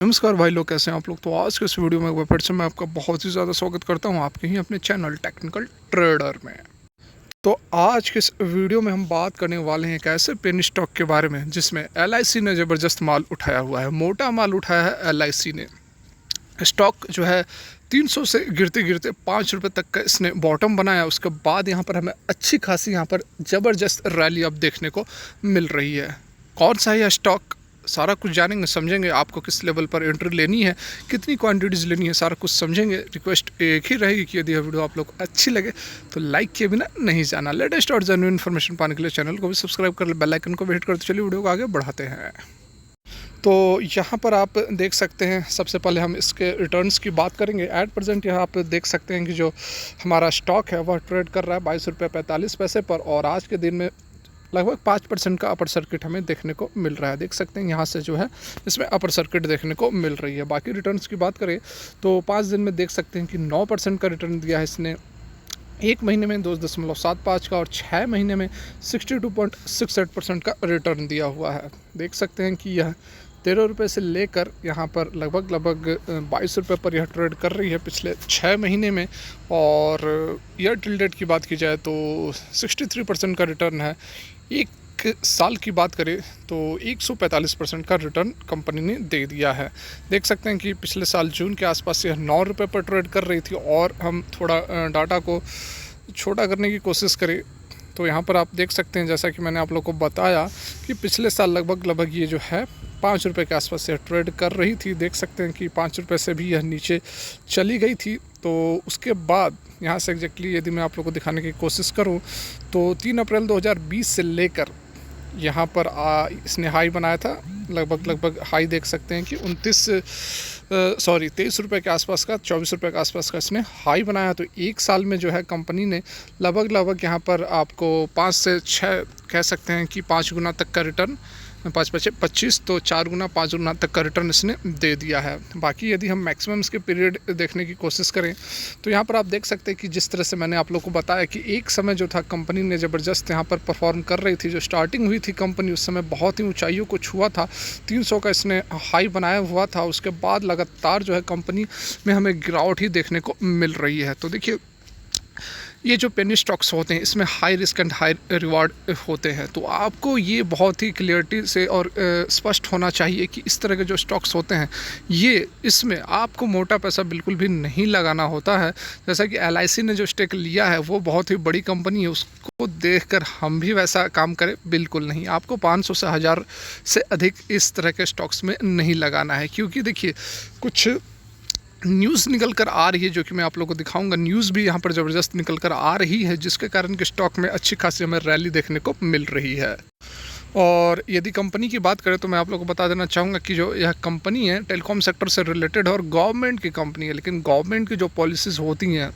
नमस्कार भाई लोग, कैसे हैं आप लोग। तो आज के इस वीडियो में एक बार फिर से मैं आपका बहुत ही ज़्यादा स्वागत करता हूं आपके ही अपने चैनल टेक्निकल ट्रेडर में। तो आज के इस वीडियो में हम बात करने वाले हैं एक ऐसे पेनी स्टॉक के बारे में जिसमें एलआईसी ने ज़बरदस्त माल उठाया हुआ है, मोटा माल उठाया है एलआईसी ने। स्टॉक जो है 300 से गिरते गिरते 5 रुपये तक का इसने बॉटम बनाया। उसके बाद यहाँ पर हमें अच्छी खासी यहाँ पर ज़बरदस्त रैली अब देखने को मिल रही है। कौन सा है यह स्टॉक, सारा कुछ जानेंगे समझेंगे। आपको किस लेवल पर एंट्री लेनी है, कितनी क्वांटिटीज़ लेनी है, सारा कुछ समझेंगे। रिक्वेस्ट एक ही रहेगी कि यदि यह वीडियो आप लोग अच्छी लगे तो लाइक किए बिना नहीं जाना। लेटेस्ट और जेन्युइन इन्फॉर्मेशन पाने के लिए चैनल को भी सब्सक्राइब कर ले, बेल आइकन को भी हिट करते चलिए वीडियो को आगे बढ़ाते हैं। तो यहाँ पर आप देख सकते हैं, सबसे पहले हम इसके रिटर्न्स की बात करेंगे। एट प्रेजेंट यहाँ आप देख सकते हैं कि जो हमारा स्टॉक है वह ट्रेड कर रहा है 22 रुपये 45 पैसे पर, और आज के दिन में लगभग 5% का अपर सर्किट हमें देखने को मिल रहा है। देख सकते हैं यहाँ से जो है इसमें अपर सर्किट देखने को मिल रही है। बाकी रिटर्न्स की बात करें तो 5 दिन में देख सकते हैं कि 9% का रिटर्न दिया है इसने, 1 महीने में 2.75 का, और 6 महीने में 62.68% का रिटर्न दिया हुआ है। देख सकते हैं कि यह 13 रुपये से लेकर यहाँ पर लगभग 22 रुपये पर यह ट्रेड कर रही है पिछले 6 महीने में। और ईयर टिल डेट की बात की जाए तो 63% का रिटर्न है। एक साल की बात करें तो 145% का रिटर्न कंपनी ने दे दिया है। देख सकते हैं कि पिछले साल जून के आसपास यह 9 रुपये पर ट्रेड कर रही थी, और हम थोड़ा डाटा को छोटा करने की कोशिश करें तो यहाँ पर आप देख सकते हैं, जैसा कि मैंने आप लोग को बताया कि पिछले साल लगभग ये जो है 5 रुपये के आसपास यह ट्रेड कर रही थी। देख सकते हैं कि 5 रुपये से भी यह नीचे चली गई थी। तो उसके बाद यहाँ से एग्जैक्टली यदि मैं आप लोग को दिखाने की कोशिश करूँ तो 3 अप्रैल 2020 से लेकर यहाँ पर इसने हाई बनाया था। लगभग हाई देख सकते हैं कि 23 रुपये के आसपास का, 24 रुपये के आसपास का इसने हाई बनाया। तो एक साल में जो है कंपनी ने लगभग यहाँ पर आपको 5 से 6 कह सकते हैं कि 5 गुना तक का रिटर्न, 5 पचे 25, तो 4 गुना 5 गुना तक का रिटर्न इसने दे दिया है। बाकी यदि हम मैक्सिमम इसके पीरियड देखने की कोशिश करें तो यहाँ पर आप देख सकते हैं कि जिस तरह से मैंने आप लोग को बताया कि एक समय जो था कंपनी ने ज़बरदस्त यहाँ पर परफॉर्म कर रही थी। जो स्टार्टिंग हुई थी कंपनी उस समय बहुत ही ऊंचाइयों को छुआ था, 300 का इसने हाई बनाया हुआ था। उसके बाद लगातार जो है कंपनी में हमें गिरावट ही देखने को मिल रही है। तो देखिए, ये जो पेनी स्टॉक्स होते हैं इसमें high risk and high reward होते हैं। तो आपको ये बहुत ही क्लियरिटी से और स्पष्ट होना चाहिए कि इस तरह के जो स्टॉक्स होते हैं ये, इसमें आपको मोटा पैसा बिल्कुल भी नहीं लगाना होता है। जैसा कि एलआईसी ने जो स्टेक लिया है वो बहुत ही बड़ी कंपनी है, उसको देखकर हम भी वैसा काम करें, बिल्कुल नहीं। आपको 500 से 1000 से अधिक इस तरह के स्टॉक्स में नहीं लगाना है, क्योंकि देखिए कुछ न्यूज़ निकल कर आ रही है जो कि मैं आप लोगों को दिखाऊंगा। न्यूज़ भी यहाँ पर ज़बरदस्त निकल कर आ रही है जिसके कारण कि स्टॉक में अच्छी खासी हमें रैली देखने को मिल रही है। और यदि कंपनी की बात करें तो मैं आप लोगों को बता देना चाहूँगा कि जो यह कंपनी है टेलीकॉम सेक्टर से रिलेटेड और गवर्नमेंट की कंपनी है। लेकिन गवर्नमेंट की जो पॉलिसीज़ होती हैं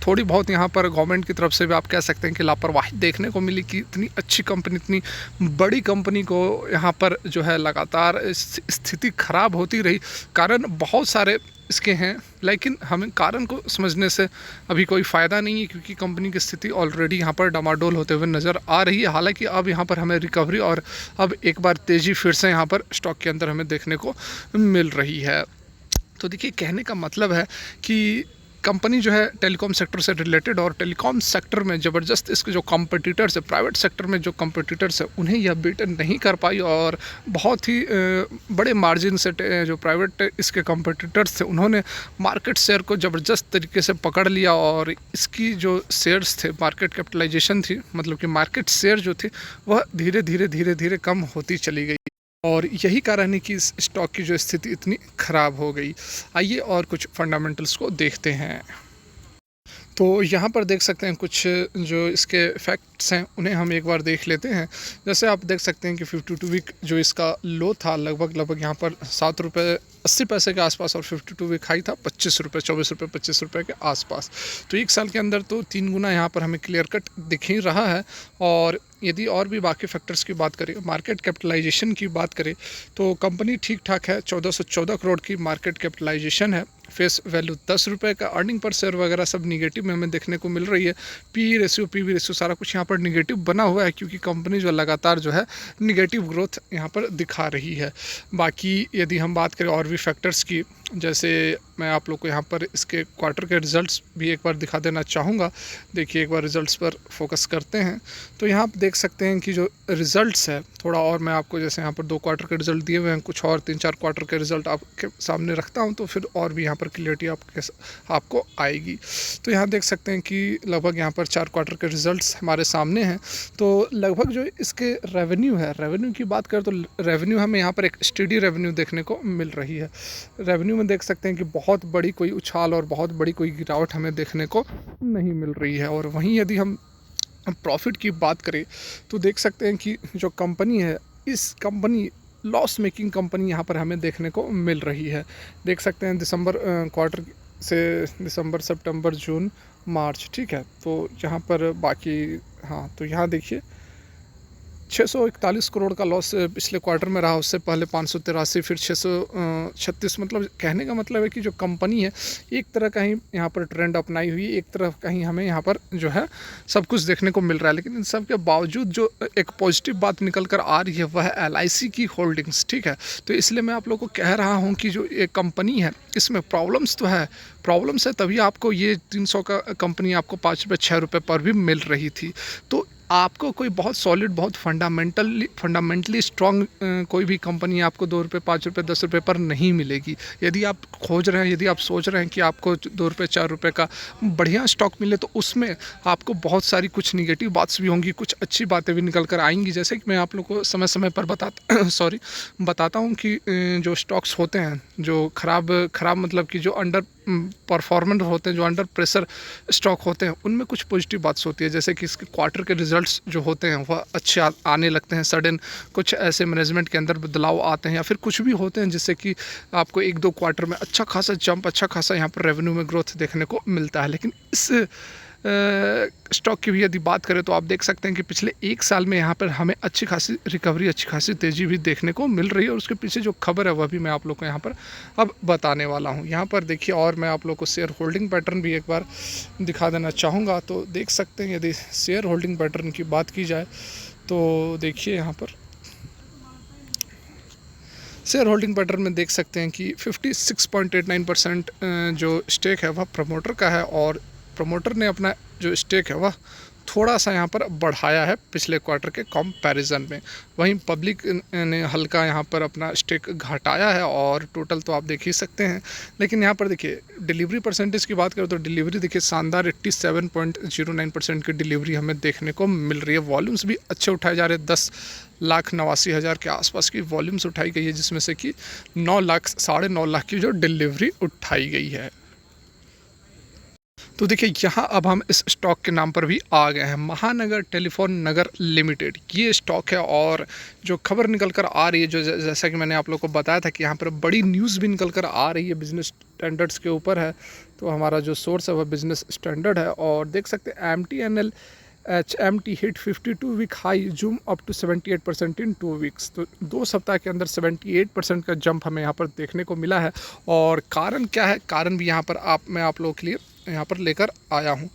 थोड़ी बहुत यहाँ पर गवर्नमेंट की तरफ से भी आप कह सकते हैं कि लापरवाही देखने को मिली, कि इतनी अच्छी कंपनी, इतनी बड़ी कंपनी को यहाँ पर जो है लगातार स्थिति खराब होती रही। कारण बहुत सारे इसके हैं, लेकिन हमें कारण को समझने से अभी कोई फ़ायदा नहीं है, क्योंकि कंपनी की स्थिति ऑलरेडी यहाँ पर डामाडोल होते हुए नज़र आ रही है। हालांकि अब यहाँ पर हमें रिकवरी और अब एक बार तेज़ी फिर से यहाँ पर स्टॉक के अंदर हमें देखने को मिल रही है। तो देखिए, कहने का मतलब है कि कंपनी जो है टेलीकॉम सेक्टर से रिलेटेड, और टेलीकॉम सेक्टर में ज़बरदस्त इसके जो कॉम्पिटिटर्स है, प्राइवेट सेक्टर में जो कॉम्पिटिटर्स है उन्हें यह बीट नहीं कर पाई, और बहुत ही बड़े मार्जिन से जो प्राइवेट इसके कॉम्पिटिटर्स थे उन्होंने मार्केट शेयर को ज़बरदस्त तरीके से पकड़ लिया। और इसकी जो शेयर्स थे, मार्केट कैपिटलाइजेशन थी, मतलब कि मार्केट शेयर जो थी वह धीरे धीरे कम होती चली गई, और यही कारण है कि इस स्टॉक की जो स्थिति इतनी ख़राब हो गई। आइए और कुछ फंडामेंटल्स को देखते हैं। तो यहाँ पर देख सकते हैं कुछ जो इसके फैक्ट्स हैं उन्हें हम एक बार देख लेते हैं। जैसे आप देख सकते हैं कि 52 वीक जो इसका लो था लगभग यहाँ पर 7 रुपये 80 पैसे के आसपास, और 52 वीक हाई था 25 रुपये 24 रुपये 25 रुपये के आसपास। तो एक साल के अंदर तो 3 गुना यहाँ पर हमें क्लियर कट दिख ही रहा है। और यदि और भी बाकी फैक्टर्स की बात करें, मार्केट कैपिटलाइजेशन की बात करें तो कंपनी ठीक ठाक है, 1414 करोड़ की मार्केट कैपिटलाइजेशन है। फेस वैल्यू 10 रुपये का, अर्निंग पर शेयर वगैरह सब निगेटिव में हमें देखने को मिल रही है। पीवी रेशियो सारा कुछ यहाँ पर निगेटिव बना हुआ है, क्योंकि कंपनी जो लगातार जो है निगेटिव ग्रोथ यहाँ पर दिखा रही है। बाकी यदि हम बात करें और भी फैक्टर्स की, जैसे मैं आप लोग को यहाँ पर इसके क्वार्टर के रिजल्ट्स भी एक बार दिखा देना चाहूँगा। देखिए एक बार रिजल्ट्स पर फोकस करते हैं तो यहाँ आप देख सकते हैं कि जो रिजल्ट्स है थोड़ा और मैं आपको, जैसे यहाँ पर 2 क्वार्टर के रिजल्ट दिए हुए हैं, कुछ और 3-4 क्वार्टर के रिजल्ट आपके सामने रखता हूँ तो फिर और भी यहाँ पर क्लियरिटी आपको आएगी। तो यहाँ देख सकते हैं कि लगभग यहाँ पर 4 क्वार्टर के रिजल्ट्स हमारे सामने हैं। तो लगभग जो इसके रेवेन्यू है, रेवेन्यू की बात करें तो रेवेन्यू हमें यहाँ पर एक स्टेडी रेवेन्यू देखने को मिल रही है। रेवेन्यू में देख सकते हैं कि बहुत बड़ी कोई उछाल और बहुत बड़ी कोई गिरावट हमें देखने को नहीं मिल रही है। और वहीं यदि हम प्रॉफिट की बात करें तो देख सकते हैं कि जो कंपनी है, इस कंपनी लॉस मेकिंग कंपनी यहाँ पर हमें देखने को मिल रही है। देख सकते हैं दिसंबर क्वार्टर से दिसंबर, सितंबर, जून, मार्च, ठीक है। तो यहाँ पर बाकी हाँ, तो यहाँ देखिए 641 करोड़ का लॉस पिछले क्वार्टर में रहा, उससे पहले 583, फिर 636। मतलब कहने का मतलब है कि जो कंपनी है एक तरह का ही यहाँ पर ट्रेंड अपनाई हुई है, एक तरह का ही हमें यहाँ पर जो है सब कुछ देखने को मिल रहा है। लेकिन इन सब के बावजूद जो एक पॉजिटिव बात निकल कर आ रही है वह है LIC की होल्डिंग्स, ठीक है। तो इसलिए मैं आप लोग को कह रहा हूँ कि जो एक कंपनी है इसमें प्रॉब्लम्स तो है, प्रॉब्लम्स है तभी आपको ये 300 का कंपनी आपको 5 रुपये 6 रुपये पर भी मिल रही थी। तो आपको कोई बहुत सॉलिड, बहुत फंडामेंटली स्ट्रॉन्ग कोई भी कंपनी आपको 2 रुपये 5 रुपये 10 रुपये पर नहीं मिलेगी। यदि आप खोज रहे हैं, यदि आप सोच रहे हैं कि आपको 2 रुपये 4 रुपये का बढ़िया स्टॉक मिले, तो उसमें आपको बहुत सारी कुछ निगेटिव बातें भी होंगी, कुछ अच्छी बातें भी निकल कर आएंगी। जैसे कि मैं आप लोग को समय समय पर बताता हूँ कि जो स्टॉक्स होते हैं जो ख़राब मतलब कि जो अंडर परफॉर्मेंट होते हैं, जो अंडर प्रेशर स्टॉक होते हैं, उनमें कुछ पॉजिटिव बात होती है। जैसे कि इसके क्वार्टर के रिजल्ट्स जो होते हैं वह अच्छे आने लगते हैं, सडन कुछ ऐसे मैनेजमेंट के अंदर बदलाव आते हैं या फिर कुछ भी होते हैं जिससे कि आपको 1-2 क्वार्टर में अच्छा खासा जंप, अच्छा खासा यहाँ पर रेवेन्यू में ग्रोथ देखने को मिलता है। लेकिन इस स्टॉक की भी यदि बात करें तो आप देख सकते हैं कि पिछले 1 साल में यहाँ पर हमें अच्छी खासी रिकवरी, अच्छी खासी तेज़ी भी देखने को मिल रही है। और उसके पीछे जो खबर है वह भी मैं आप लोग को यहाँ पर अब बताने वाला हूँ। यहाँ पर देखिए, और मैं आप लोग को शेयर होल्डिंग पैटर्न भी एक बार दिखा देना चाहूँगा। तो देख सकते हैं यदि शेयर होल्डिंग पैटर्न की बात की जाए तो देखिए यहाँ पर शेयर होल्डिंग पैटर्न में देख सकते हैं कि 56.89% जो स्टेक है वह प्रमोटर का है, और प्रमोटर ने अपना जो स्टेक है वह थोड़ा सा यहाँ पर बढ़ाया है पिछले क्वार्टर के कंपैरिजन में। वहीं पब्लिक ने हल्का यहाँ पर अपना स्टेक घटाया है, और टोटल तो आप देख ही सकते हैं। लेकिन यहाँ पर देखिए डिलीवरी परसेंटेज की बात करें तो डिलीवरी देखिए शानदार 87.09% की डिलीवरी हमें देखने को मिल रही है। वॉल्यूम्स भी अच्छे उठाए जा रहे हैं, 10,89,000 के आसपास की वॉल्यूम्स उठाई गई है, जिसमें से कि 9 लाख, 9.5 लाख की जो डिलीवरी उठाई गई है। तो देखिए यहाँ अब हम इस स्टॉक के नाम पर भी आ गए हैं, महानगर टेलीफोन नगर लिमिटेड, ये स्टॉक है। और जो खबर निकल कर आ रही है, जो जैसा कि मैंने आप लोग को बताया था कि यहाँ पर बड़ी न्यूज़ भी निकल कर आ रही है, बिजनेस स्टैंडर्ड्स के ऊपर है। तो हमारा जो सोर्स है वह बिजनेस स्टैंडर्ड है, और देख सकते हैं MTNL HMT hit 52 week high, zoom up to 78% in 2 weeks. तो 2 सप्ताह के अंदर 78% का जंप हमें यहाँ पर देखने को मिला है। और कारण क्या है, कारण भी यहाँ पर मैं आप लोगों के लिए यहाँ पर लेकर आया हूँ।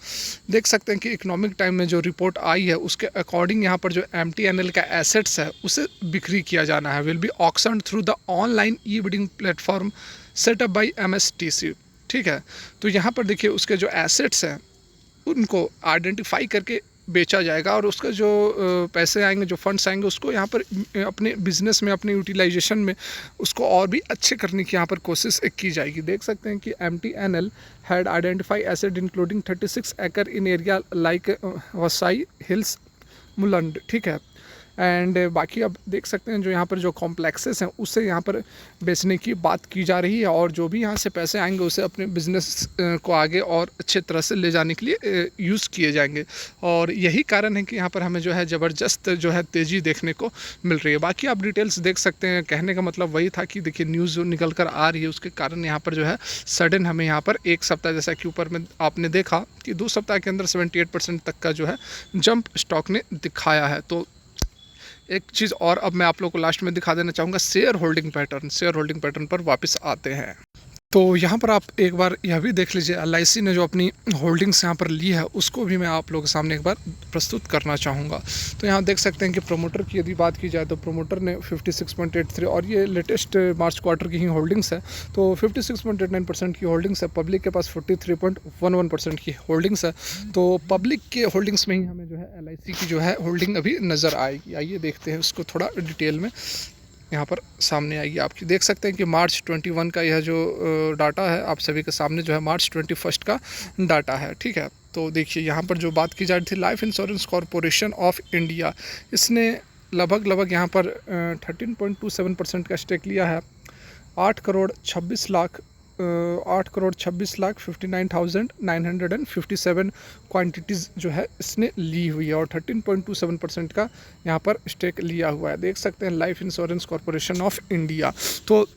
देख सकते हैं कि इकोनॉमिक टाइम में जो रिपोर्ट आई है उसके अकॉर्डिंग यहाँ पर जो MTNL का एसेट्स है उसे बिक्री किया जाना है, will be auction through the online e bidding platform setup by MSTC, ठीक है। तो यहाँ पर देखिए उसके जो एसेट्स हैं उनको आइडेंटिफाई करके बेचा जाएगा, और उसका जो पैसे आएंगे, जो फंड्स आएंगे, उसको यहाँ पर अपने बिजनेस में, अपने यूटिलाइजेशन में उसको और भी अच्छे करने की यहाँ पर कोशिश की जाएगी। देख सकते हैं कि MTNL had identify asset including 36 एकड़ इन एरिया लाइक वसाई हिल्स, मुलंड, ठीक है। एंड बाकी अब देख सकते हैं जो यहाँ पर जो कॉम्प्लेक्सेस हैं उससे यहाँ पर बेचने की बात की जा रही है, और जो भी यहाँ से पैसे आएंगे उसे अपने बिजनेस को आगे और अच्छे तरह से ले जाने के लिए यूज़ किए जाएंगे। और यही कारण है कि यहाँ पर हमें जो है ज़बरदस्त जो है तेज़ी देखने को मिल रही है। बाकी आप डिटेल्स देख सकते हैं। कहने का मतलब वही था कि देखिए न्यूज़ जो निकल कर आ रही है उसके कारण यहाँ पर जो है सडन हमें यहाँ पर 1 सप्ताह, जैसा कि ऊपर में आपने देखा कि 2 सप्ताह के अंदर 78% तक का जो है जंप स्टॉक ने दिखाया है। तो एक चीज़ और अब मैं आप लोगों को लास्ट में दिखा देना चाहूँगा, share holding pattern. Share holding pattern पर वापस आते हैं। तो यहाँ पर आप एक बार यह भी देख लीजिए, LIC ने जो अपनी होल्डिंग्स यहाँ पर ली है उसको भी मैं आप लोगों के सामने एक बार प्रस्तुत करना चाहूँगा। तो यहाँ देख सकते हैं कि प्रोमोटर की यदि बात की जाए तो प्रोमोटर ने 56.83 और ये लेटेस्ट मार्च क्वार्टर की ही होल्डिंग्स है, तो 56.89% की होल्डिंग्स है। पब्लिक के पास 43.11% की होल्डिंग्स है। तो पब्लिक के होल्डिंग्स में ही हमें जो है LIC की जो है होल्डिंग अभी नज़र आएगी। आइए देखते हैं उसको थोड़ा डिटेल में, यहाँ पर सामने आएगी आपकी। देख सकते हैं कि मार्च 21 का यह जो डाटा है आप सभी के सामने जो है मार्च 21 का डाटा है, ठीक है। तो देखिए यहाँ पर जो बात की जा रही थी, life insurance corporation of India, इसने लगभग यहाँ पर 13.27% का स्टेक लिया है। 8,26,59,957 क्वांटिटीज़ जो है इसने ली हुई है और 13.27% का यहाँ पर स्टेक लिया हुआ है। देख सकते हैं life insurance corporation of India. तो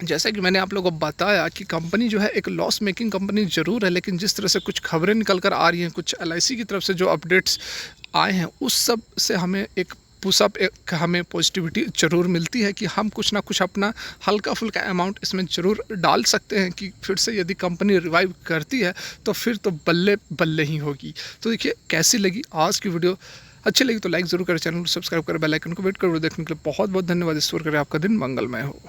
जैसा कि मैंने आप लोगों को बताया कि कंपनी जो है एक लॉस मेकिंग कंपनी ज़रूर है, लेकिन जिस तरह से कुछ खबरें निकल कर आ रही हैं, कुछ LIC की तरफ से जो अपडेट्स आए हैं, उस सब से हमें एक पुशअप, एक हमें पॉजिटिविटी ज़रूर मिलती है कि हम कुछ ना कुछ अपना हल्का फुल्का अमाउंट इसमें ज़रूर डाल सकते हैं कि फिर से यदि कंपनी रिवाइव करती है तो फिर तो बल्ले बल्ले ही होगी। तो देखिए कैसी लगी आज की वीडियो, अच्छी लगी तो लाइक ज़रूर करें, चैनल को सब्सक्राइब करें, बेल आइकन को वेट कर देखने के लिए बहुत बहुत धन्यवाद। ईश्वर करे आपका दिन मंगलमय हो।